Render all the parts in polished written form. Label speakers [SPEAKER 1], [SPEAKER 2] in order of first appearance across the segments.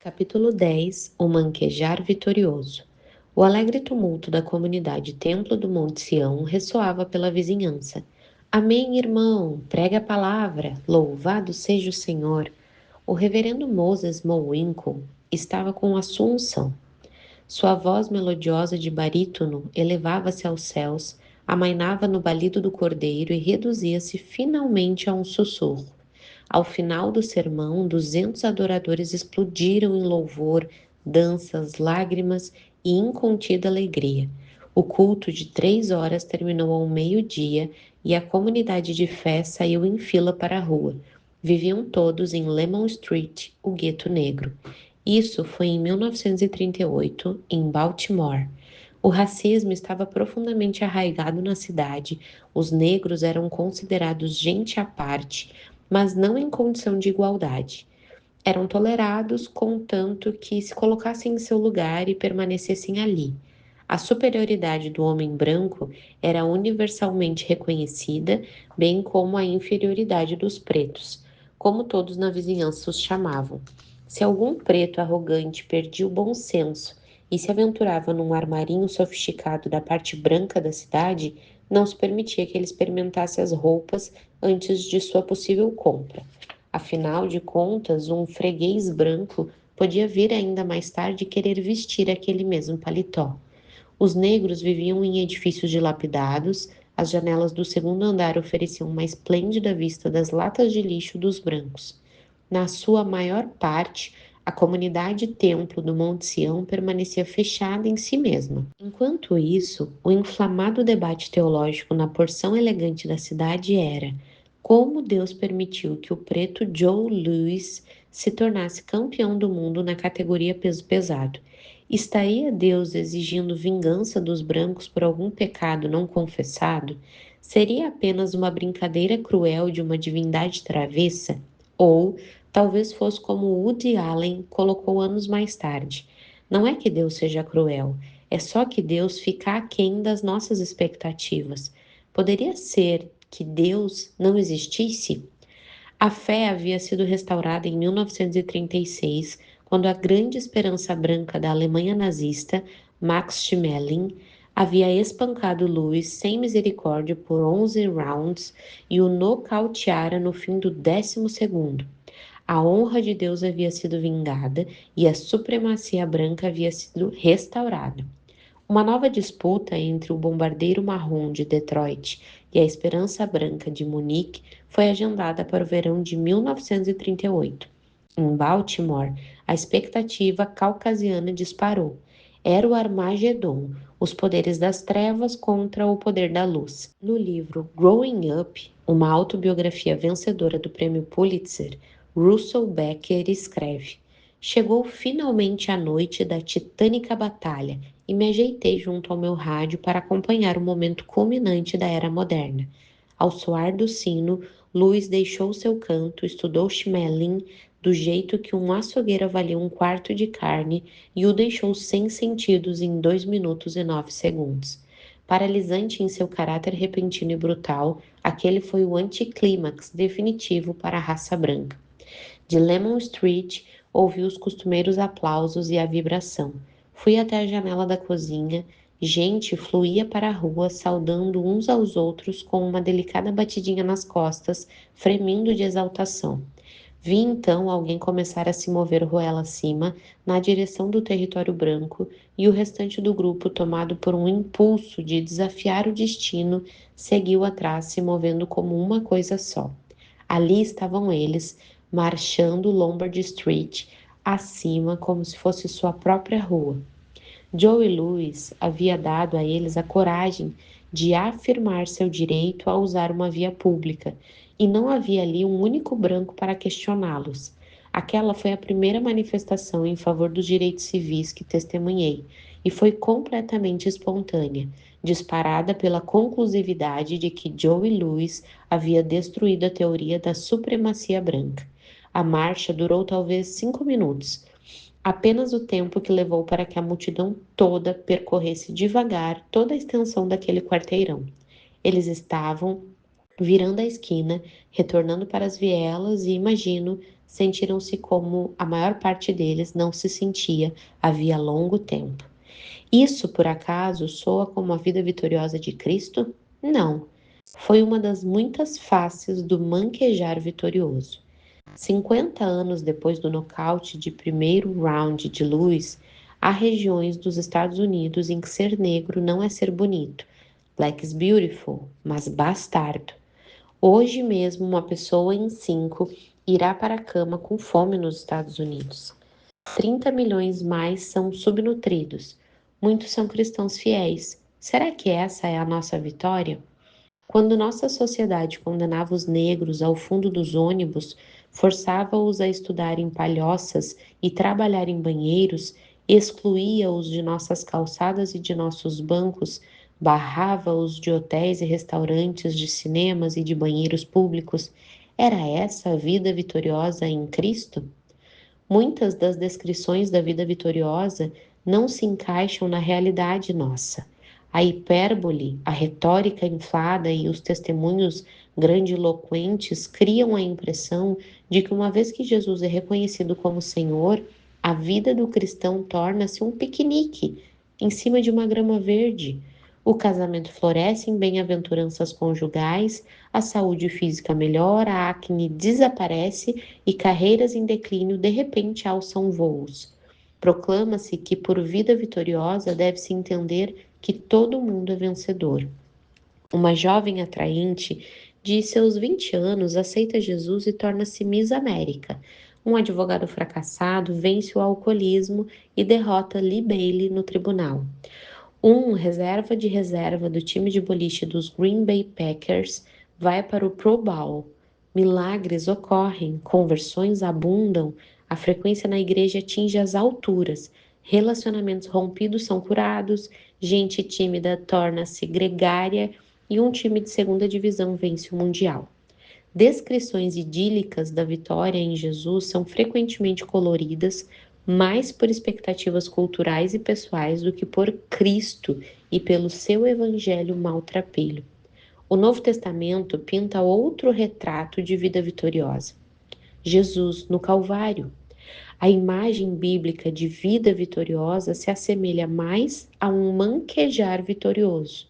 [SPEAKER 1] Capítulo 10. O manquejar vitorioso. O alegre tumulto da comunidade Templo do Monte Sião ressoava pela vizinhança. Amém, irmão! Pregue a palavra! Louvado seja o Senhor! O reverendo Moses Mowinkle estava com a sua unção. Sua voz melodiosa de barítono elevava-se aos céus, amainava no balido do cordeiro e reduzia-se finalmente a um sussurro. Ao final do sermão, 200 adoradores explodiram em louvor, danças, lágrimas e incontida alegria. O culto de 3 horas terminou ao meio-dia e a comunidade de fé saiu em fila para a rua. Viviam todos em Lemon Street, o gueto negro. Isso foi em 1938, em Baltimore. O racismo estava profundamente arraigado na cidade, os negros eram considerados gente à parte, mas não em condição de igualdade. Eram tolerados contanto que se colocassem em seu lugar e permanecessem ali. A superioridade do homem branco era universalmente reconhecida, bem como a inferioridade dos pretos, como todos na vizinhança os chamavam. Se algum preto arrogante perdia o bom senso e se aventurava num armarinho sofisticado da parte branca da cidade, não se permitia que ele experimentasse as roupas antes de sua possível compra. Afinal de contas, um freguês branco podia vir ainda mais tarde querer vestir aquele mesmo paletó. Os negros viviam em edifícios dilapidados, as janelas do segundo andar ofereciam uma esplêndida vista das latas de lixo dos brancos. Na sua maior parte, a comunidade templo do Monte Sião permanecia fechada em si mesma. Enquanto isso, o inflamado debate teológico na porção elegante da cidade era: como Deus permitiu que o preto Joe Louis se tornasse campeão do mundo na categoria peso pesado? Estaria Deus exigindo vingança dos brancos por algum pecado não confessado? Seria apenas uma brincadeira cruel de uma divindade travessa? Ou talvez fosse como Woody Allen colocou anos mais tarde: não é que Deus seja cruel, é só que Deus fica aquém das nossas expectativas. Poderia ser que Deus não existisse? A fé havia sido restaurada em 1936, quando a grande esperança branca da Alemanha nazista, Max Schmeling, havia espancado Louis sem misericórdia por 11 rounds e o nocauteara no fim do 12º. A honra de Deus havia sido vingada e a supremacia branca havia sido restaurada. Uma nova disputa entre o Bombardeiro Marrom de Detroit e a Esperança Branca de Munique foi agendada para o verão de 1938. Em Baltimore, a expectativa caucasiana disparou. Era o Armagedon, os poderes das trevas contra o poder da luz. No livro Growing Up, uma autobiografia vencedora do prêmio Pulitzer, Russell Becker escreve: chegou finalmente a noite da titânica batalha e me ajeitei junto ao meu rádio para acompanhar o momento culminante da era moderna. Ao soar do sino, Louis deixou seu canto, estudou Schmeling do jeito que um açougueiro avalia um quarto de carne e o deixou sem sentidos em 2 minutos e 9 segundos. Paralisante em seu caráter repentino e brutal, aquele foi o anticlímax definitivo para a raça branca. De Lemon Street, ouvi os costumeiros aplausos e a vibração. Fui até a janela da cozinha. Gente fluía para a rua, saudando uns aos outros com uma delicada batidinha nas costas, fremindo de exaltação. Vi então alguém começar a se mover goela acima, na direção do território branco, e o restante do grupo, tomado por um impulso de desafiar o destino, seguiu atrás, se movendo como uma coisa só. Ali estavam eles, marchando Lombard Street acima como se fosse sua própria rua. Joe Louis havia dado a eles a coragem de afirmar seu direito a usar uma via pública, e não havia ali um único branco para questioná-los. Aquela foi a primeira manifestação em favor dos direitos civis que testemunhei, e foi completamente espontânea, disparada pela conclusividade de que Joe Louis havia destruído a teoria da supremacia branca. A marcha durou talvez 5 minutos, apenas o tempo que levou para que a multidão toda percorresse devagar toda a extensão daquele quarteirão. Eles estavam virando a esquina, retornando para as vielas e, imagino, sentiram-se como a maior parte deles não se sentia havia longo tempo. Isso, por acaso, soa como a vida vitoriosa de Cristo? Não. Foi uma das muitas faces do manquejar vitorioso. 50 anos depois do nocaute de primeiro round de Lewis, há regiões dos Estados Unidos em que ser negro não é ser bonito. Black is beautiful, mas bastardo. Hoje mesmo, uma pessoa em 5 irá para a cama com fome nos Estados Unidos. 30 milhões mais são subnutridos. Muitos são cristãos fiéis. Será que essa é a nossa vitória? Quando nossa sociedade condenava os negros ao fundo dos ônibus, forçava-os a estudar em palhoças e trabalhar em banheiros, excluía-os de nossas calçadas e de nossos bancos, barrava-os de hotéis e restaurantes, de cinemas e de banheiros públicos, era essa a vida vitoriosa em Cristo? Muitas das descrições da vida vitoriosa não se encaixam na realidade nossa. A hipérbole, a retórica inflada e os testemunhos grandiloquentes criam a impressão de que, uma vez que Jesus é reconhecido como Senhor, a vida do cristão torna-se um piquenique em cima de uma grama verde. O casamento floresce em bem-aventuranças conjugais, a saúde física melhora, a acne desaparece e carreiras em declínio de repente alçam voos. Proclama-se que por vida vitoriosa deve-se entender que todo mundo é vencedor. Uma jovem atraente de seus 20 anos aceita Jesus e torna-se Miss América. Um advogado fracassado vence o alcoolismo e derrota Lee Bailey no tribunal. Um reserva de reserva do time de boliche dos Green Bay Packers vai para o Pro Bowl. Milagres ocorrem, conversões abundam, a frequência na igreja atinge as alturas, relacionamentos rompidos são curados, gente tímida torna-se gregária e um time de segunda divisão vence o Mundial. Descrições idílicas da vitória em Jesus são frequentemente coloridas mais por expectativas culturais e pessoais do que por Cristo e pelo seu evangelho maltrapilho. O Novo Testamento pinta outro retrato de vida vitoriosa. Jesus no Calvário. A imagem bíblica de vida vitoriosa se assemelha mais a um manquejar vitorioso.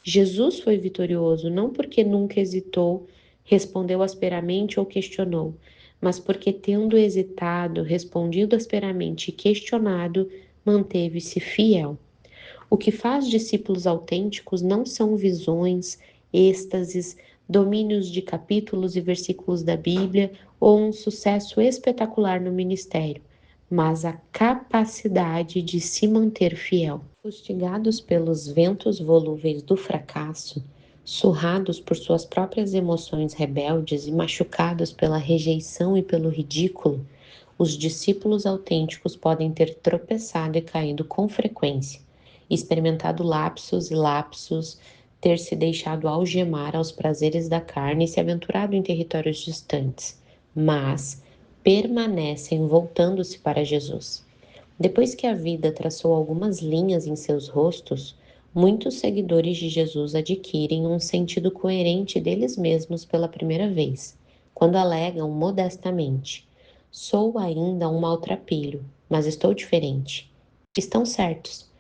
[SPEAKER 1] Jesus foi vitorioso não porque nunca hesitou, respondeu asperamente ou questionou, mas porque, tendo hesitado, respondido asperamente e questionado, manteve-se fiel. O que faz discípulos autênticos não são visões, êxtases, domínios de capítulos e versículos da Bíblia ou um sucesso espetacular no ministério, mas a capacidade de se manter fiel. Fustigados pelos ventos volúveis do fracasso, surrados por suas próprias emoções rebeldes e machucados pela rejeição e pelo ridículo, os discípulos autênticos podem ter tropeçado e caído com frequência, experimentado lapsos e lapsos, ter se deixado algemar aos prazeres da carne e se aventurado em territórios distantes, mas permanecem voltando-se para Jesus. Depois que a vida traçou algumas linhas em seus rostos, muitos seguidores de Jesus adquirem um sentido coerente deles mesmos pela primeira vez, quando alegam modestamente: sou ainda um maltrapilho, mas estou diferente. Estão certos.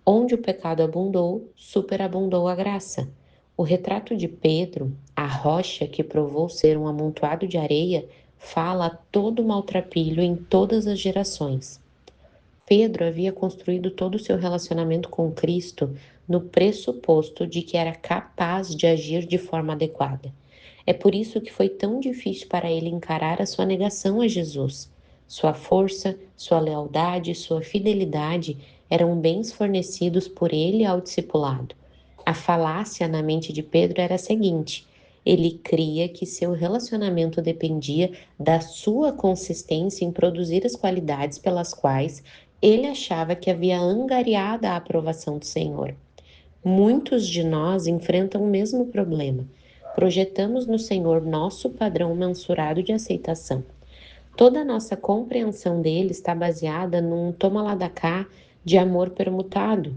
[SPEAKER 1] Onde o pecado abundou, superabundou a graça. O retrato de Pedro, a rocha que provou ser um amontoado de areia, fala a todo maltrapilho em todas as gerações. Pedro havia construído todo o seu relacionamento com Cristo no pressuposto de que era capaz de agir de forma adequada. É por isso que foi tão difícil para ele encarar a sua negação a Jesus. Sua força, sua lealdade, sua fidelidade eram bens fornecidos por ele ao discipulado. A falácia na mente de Pedro era a seguinte: ele cria que seu relacionamento dependia da sua consistência em produzir as qualidades pelas quais ele achava que havia angariado a aprovação do Senhor. Muitos de nós enfrentam o mesmo problema. Projetamos no Senhor nosso padrão mensurado de aceitação. Toda a nossa compreensão dele está baseada num toma lá da cá de amor permutado.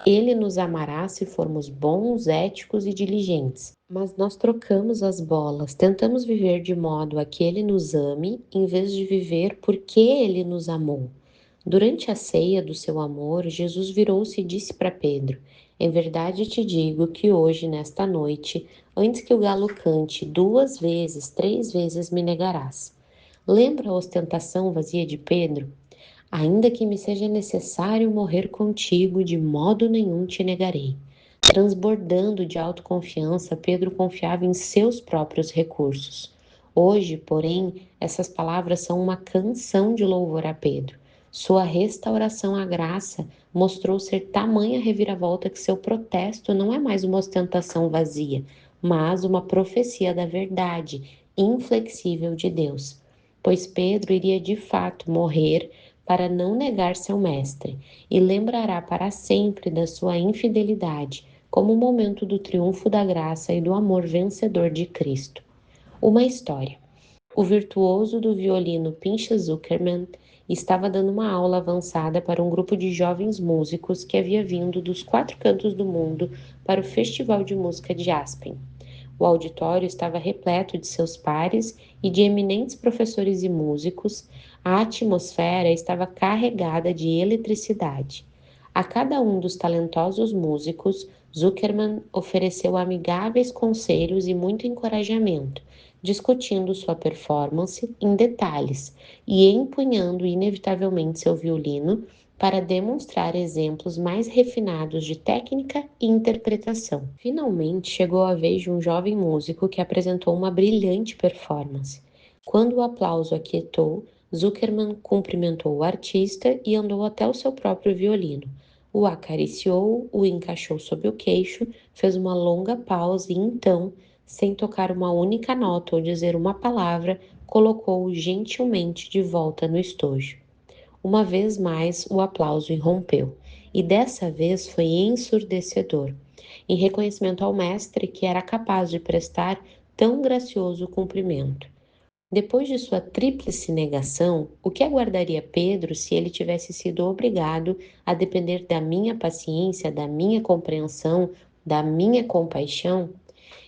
[SPEAKER 1] Ele nos amará se formos bons, éticos e diligentes. Mas nós trocamos as bolas, tentamos viver de modo a que ele nos ame, em vez de viver porque ele nos amou. Durante a ceia do seu amor, Jesus virou-se e disse para Pedro: Em verdade te digo que hoje, nesta noite, antes que o galo cante 2 vezes, 3 vezes me negarás. Lembra a ostentação vazia de Pedro? Ainda que me seja necessário morrer contigo, de modo nenhum te negarei. Transbordando de autoconfiança, Pedro confiava em seus próprios recursos. Hoje, porém, essas palavras são uma canção de louvor a Pedro. Sua restauração à graça mostrou ser tamanha reviravolta que seu protesto não é mais uma ostentação vazia, mas uma profecia da verdade inflexível de Deus. Pois Pedro iria de fato morrer para não negar seu mestre, e lembrará para sempre da sua infidelidade, como o momento do triunfo da graça e do amor vencedor de Cristo. Uma história. O virtuoso do violino Pinchas Zuckerman estava dando uma aula avançada para um grupo de jovens músicos que havia vindo dos 4 cantos do mundo para o Festival de Música de Aspen. O auditório estava repleto de seus pares e de eminentes professores e músicos. A atmosfera estava carregada de eletricidade. A cada um dos talentosos músicos, Zuckerman ofereceu amigáveis conselhos e muito encorajamento, discutindo sua performance em detalhes e empunhando inevitavelmente seu violino para demonstrar exemplos mais refinados de técnica e interpretação. Finalmente chegou a vez de um jovem músico que apresentou uma brilhante performance. Quando o aplauso aquietou, Zuckerman cumprimentou o artista e andou até o seu próprio violino. O acariciou, o encaixou sob o queixo, fez uma longa pausa e então, sem tocar uma única nota ou dizer uma palavra, colocou-o gentilmente de volta no estojo. Uma vez mais o aplauso irrompeu, e dessa vez foi ensurdecedor, em reconhecimento ao mestre que era capaz de prestar tão gracioso cumprimento. Depois de sua tríplice negação, o que aguardaria Pedro se ele tivesse sido obrigado a depender da minha paciência, da minha compreensão, da minha compaixão?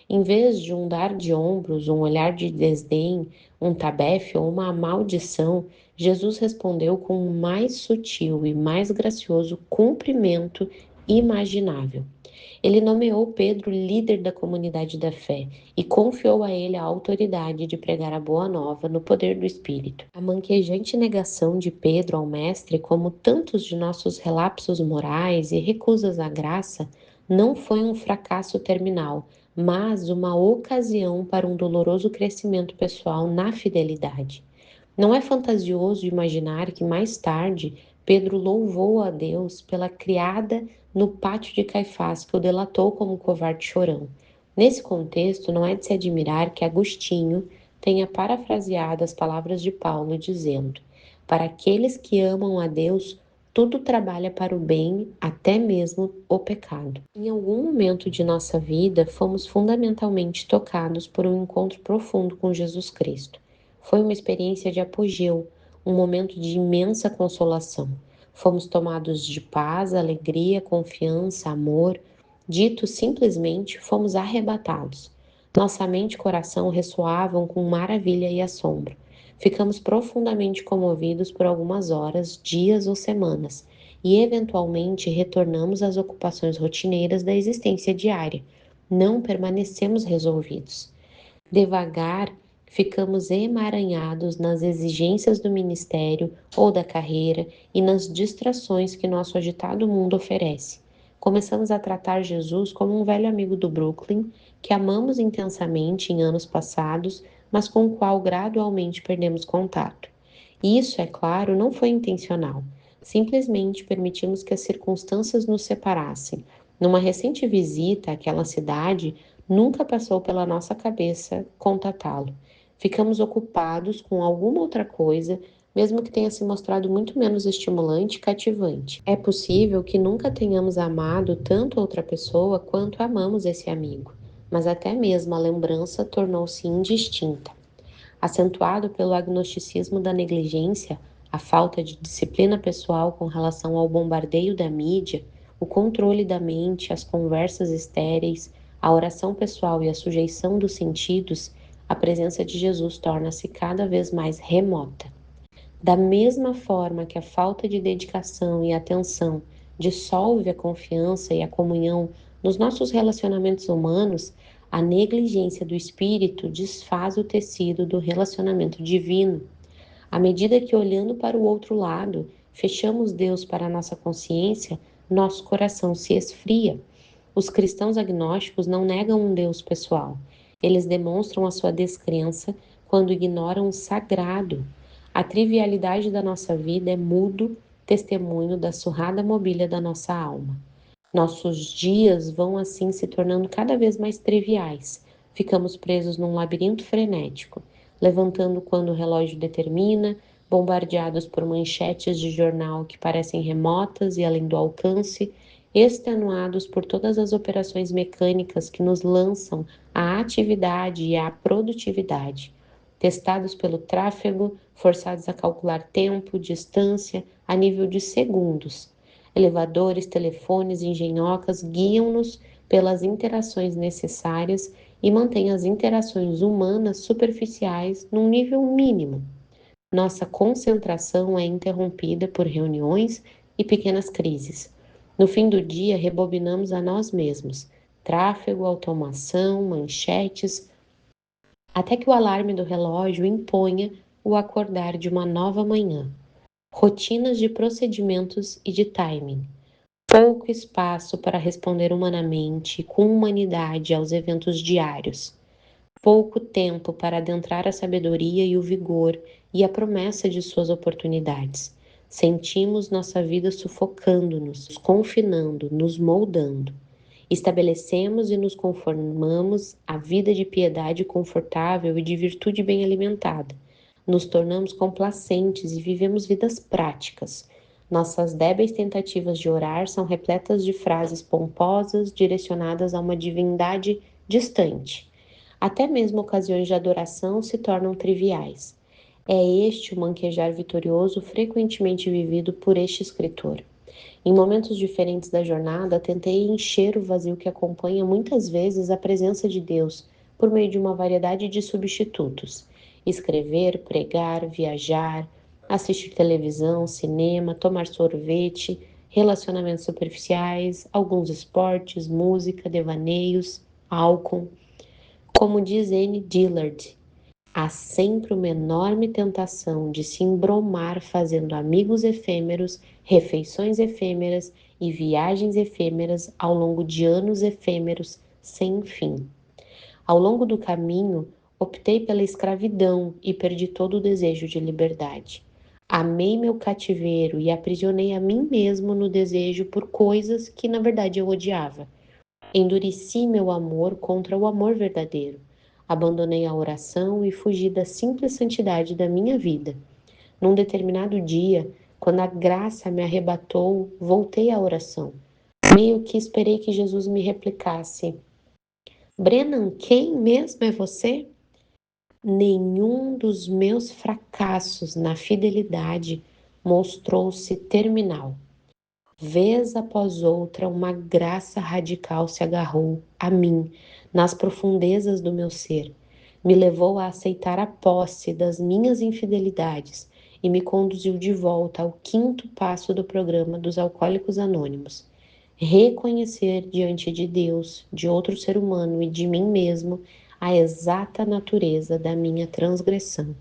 [SPEAKER 1] Em vez de um dar de ombros, um olhar de desdém, um tabefe ou uma maldição, Jesus respondeu com o mais sutil e mais gracioso cumprimento imaginável. Ele nomeou Pedro líder da comunidade da fé e confiou a ele a autoridade de pregar a boa nova no poder do Espírito. A manquejante negação de Pedro ao Mestre, como tantos de nossos relapsos morais e recusas à graça, não foi um fracasso terminal, mas uma ocasião para um doloroso crescimento pessoal na fidelidade. Não é fantasioso imaginar que mais tarde Pedro louvou a Deus pela criada no pátio de Caifás que o delatou como covarde chorão. Nesse contexto, não é de se admirar que Agostinho tenha parafraseado as palavras de Paulo dizendo: Para aqueles que amam a Deus, tudo trabalha para o bem, até mesmo o pecado. Em algum momento de nossa vida, fomos fundamentalmente tocados por um encontro profundo com Jesus Cristo. Foi uma experiência de apogeu, um momento de imensa consolação. Fomos tomados de paz, alegria, confiança, amor. Dito simplesmente, fomos arrebatados. Nossa mente e coração ressoavam com maravilha e assombro. Ficamos profundamente comovidos por algumas horas, dias ou semanas, e eventualmente retornamos às ocupações rotineiras da existência diária. Não permanecemos resolvidos. Devagar, ficamos emaranhados nas exigências do ministério ou da carreira e nas distrações que nosso agitado mundo oferece. Começamos a tratar Jesus como um velho amigo do Brooklyn, que amamos intensamente em anos passados, mas com o qual gradualmente perdemos contato. E isso, é claro, não foi intencional. Simplesmente permitimos que as circunstâncias nos separassem. Numa recente visita àquela cidade, nunca passou pela nossa cabeça contatá-lo. Ficamos ocupados com alguma outra coisa, mesmo que tenha se mostrado muito menos estimulante e cativante. É possível que nunca tenhamos amado tanto outra pessoa quanto amamos esse amigo, mas até mesmo a lembrança tornou-se indistinta. Acentuado pelo agnosticismo da negligência, a falta de disciplina pessoal com relação ao bombardeio da mídia, O controle da mente, as conversas estéreis, a oração pessoal e a sujeição dos sentidos, a presença de Jesus torna-se cada vez mais remota. Da mesma forma que a falta de dedicação e atenção dissolve a confiança e a comunhão nos nossos relacionamentos humanos, a negligência do espírito desfaz o tecido do relacionamento divino. À medida que, olhando para o outro lado, fechamos Deus para a nossa consciência, nosso coração se esfria. Os cristãos agnósticos não negam um Deus pessoal. Eles demonstram a sua descrença quando ignoram o sagrado. A trivialidade da nossa vida é mudo testemunho da surrada mobília da nossa alma. Nossos dias vão assim se tornando cada vez mais triviais. Ficamos presos num labirinto frenético, levantando quando o relógio determina, bombardeados por manchetes de jornal que parecem remotas e além do alcance, extenuados por todas as operações mecânicas que nos lançam à atividade e à produtividade, testados pelo tráfego, forçados a calcular tempo, distância, a nível de segundos. Elevadores, telefones, engenhocas guiam-nos pelas interações necessárias e mantêm as interações humanas superficiais num nível mínimo. Nossa concentração é interrompida por reuniões e pequenas crises. No fim do dia, rebobinamos a nós mesmos. Tráfego, automação, manchetes, até que o alarme do relógio imponha o acordar de uma nova manhã. Rotinas de procedimentos e de timing. Pouco espaço para responder humanamente e com humanidade aos eventos diários. Pouco tempo para adentrar a sabedoria e o vigor e a promessa de suas oportunidades. Sentimos nossa vida sufocando-nos, confinando, nos moldando. Estabelecemos e nos conformamos a vida de piedade confortável e de virtude bem alimentada. Nos tornamos complacentes e vivemos vidas práticas. Nossas débeis tentativas de orar são repletas de frases pomposas direcionadas a uma divindade distante. Até mesmo ocasiões de adoração se tornam triviais. É este o manquejar vitorioso frequentemente vivido por este escritor. Em momentos diferentes da jornada, tentei encher o vazio que acompanha muitas vezes a presença de Deus por meio de uma variedade de substitutos: escrever, pregar, viajar, assistir televisão, cinema, tomar sorvete, relacionamentos superficiais, alguns esportes, música, devaneios, álcool. Como diz Anne Dillard, há sempre uma enorme tentação de se embromar fazendo amigos efêmeros, refeições efêmeras e viagens efêmeras ao longo de anos efêmeros sem fim. Ao longo do caminho, optei pela escravidão e perdi todo o desejo de liberdade. Amei meu cativeiro e aprisionei a mim mesmo no desejo por coisas que na verdade eu odiava. Endureci meu amor contra o amor verdadeiro. Abandonei a oração e fugi da simples santidade da minha vida. Num determinado dia, quando a graça me arrebatou, voltei à oração. Meio que esperei que Jesus me replicasse: Brennan, quem mesmo é você? Nenhum dos meus fracassos na fidelidade mostrou-se terminal. Vez após outra, uma graça radical se agarrou a mim, nas profundezas do meu ser. Me levou a aceitar a posse das minhas infidelidades e me conduziu de volta ao quinto passo do programa dos Alcoólicos Anônimos. Reconhecer diante de Deus, de outro ser humano e de mim mesmo a exata natureza da minha transgressão.